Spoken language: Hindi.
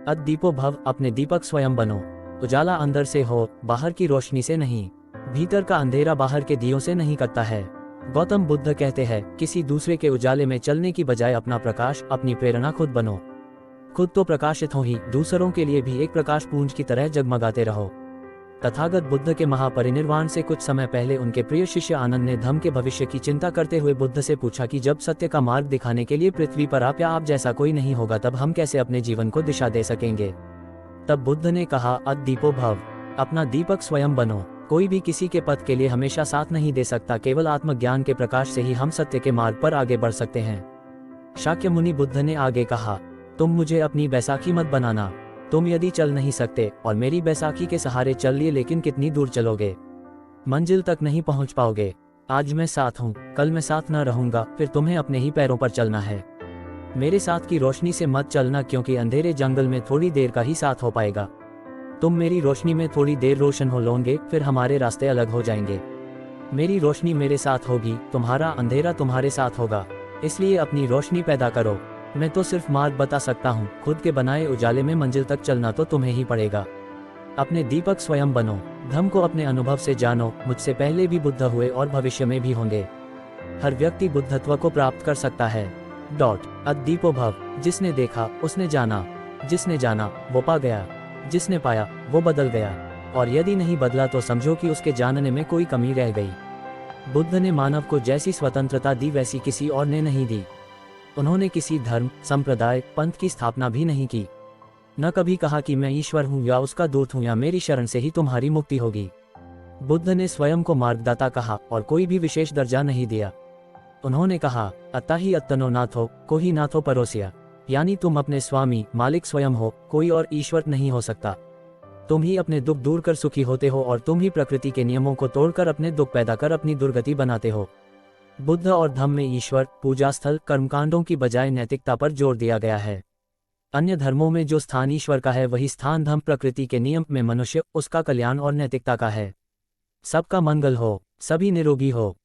अद्दीपो भव, अपने दीपक स्वयं बनो। उजाला अंदर से हो, बाहर की रोशनी से नहीं। भीतर का अंधेरा बाहर के दियों से नहीं कटता है। गौतम बुद्ध कहते हैं, किसी दूसरे के उजाले में चलने की बजाय अपना प्रकाश, अपनी प्रेरणा खुद बनो। खुद तो प्रकाशित हो ही, दूसरों के लिए भी एक प्रकाश पुंज की तरह जगमगाते रहो। तथागत बुद्ध के महापरिनिर्वाण से कुछ समय पहले उनके प्रिय शिष्य आनंद ने धम्म के भविष्य की चिंता करते हुए बुद्ध से पूछा कि जब सत्य का मार्ग दिखाने के लिए पृथ्वी पर आप या आप जैसा कोई नहीं होगा, तब हम कैसे अपने जीवन को दिशा दे सकेंगे। तब बुद्ध ने कहा, अद्दीपो भव, अपना दीपक स्वयं बनो। कोई भी किसी के पथ के लिए हमेशा साथ नहीं दे सकता, केवल आत्मज्ञान के प्रकाश से ही हम सत्य के मार्ग पर आगे बढ़ सकते हैं। शाक्यमुनि बुद्ध ने आगे कहा, तुम मुझे अपनी बैसाखी मत बनाना। तुम यदि चल नहीं सकते और मेरी बैसाखी के सहारे चल लिए, लेकिन कितनी दूर चलोगे? मंजिल तक नहीं पहुंच पाओगे। आज मैं साथ हूं, कल मैं साथ न रहूंगा, फिर तुम्हें अपने ही पैरों पर चलना है। मेरे साथ की रोशनी से मत चलना, क्योंकि अंधेरे जंगल में थोड़ी देर का ही साथ हो पाएगा। तुम मेरी रोशनी में थोड़ी देर रोशन हो लोगे, फिर हमारे रास्ते अलग हो जाएंगे। मेरी रोशनी मेरे साथ होगी, तुम्हारा अंधेरा तुम्हारे साथ होगा। इसलिए अपनी रोशनी पैदा करो। मैं तो सिर्फ मार्ग बता सकता हूँ, खुद के बनाए उजाले में मंजिल तक चलना तो तुम्हें ही पड़ेगा। अपने दीपक स्वयं बनो। धम्म को अपने अनुभव से जानो। मुझसे पहले भी बुद्ध हुए और भविष्य में भी होंगे। हर व्यक्ति बुद्धत्व को प्राप्त कर सकता है। अद्दीपो भव, जिसने देखा उसने जाना, जिसने जाना वो पा गया, जिसने पाया वो बदल गया, और यदि नहीं बदला तो समझो कि उसके जानने में कोई कमी रह गई। बुद्ध ने मानव को जैसी स्वतंत्रता दी, वैसी किसी और ने नहीं दी। उन्होंने किसी धर्म, संप्रदाय, पंथ की स्थापना भी नहीं की। न कभी कहा कि मैं ईश्वर हूँ या उसका दूत हूँ या मेरी शरण से ही तुम्हारी मुक्ति होगी। बुद्ध ने स्वयं को मार्गदाता कहा और कोई भी विशेष दर्जा नहीं दिया। उन्होंने कहा, अत्ता ही अत्तनो नाथो, को ही नाथो परोसिया, यानी तुम अपने स्वामी मालिक स्वयं हो, कोई और ईश्वर नहीं हो सकता। तुम ही अपने दुख दूर कर सुखी होते हो और तुम ही प्रकृति के नियमों को तोड़कर अपने दुख पैदा कर अपनी दुर्गति बनाते हो। बुद्ध और धम्म में ईश्वर, पूजा स्थल, कर्मकांडों की बजाय नैतिकता पर जोर दिया गया है। अन्य धर्मों में जो स्थान ईश्वर का है, वही स्थान धम्म प्रकृति के नियम में मनुष्य, उसका कल्याण और नैतिकता का है। सबका मंगल हो, सभी निरोगी हो।